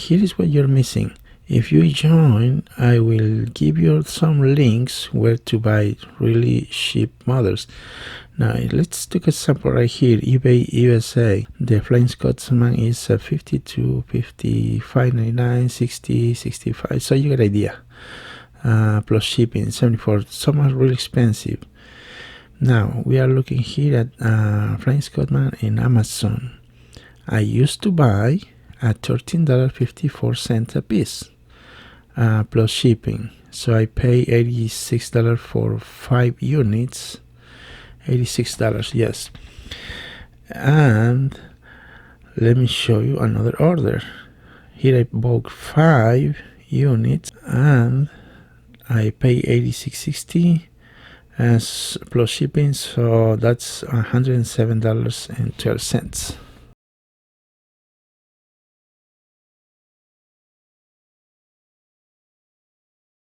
here is what you're missing. If you join, I will give you some links where to buy really cheap models. Now let's take a sample right here. eBay USA. The Flying Scotsman is 52, 55, 99, 60, 65. So you get an idea. Plus shipping, 74. Some are really expensive. Now we are looking here at Flying Scotsman in Amazon. I used to buy at $13.54 a piece. Plus shipping, so I pay $86 for 5 units. $86, yes. And let me show you another order. Here I bought 5 units and I pay $86.60 as plus shipping, so that's $107.12.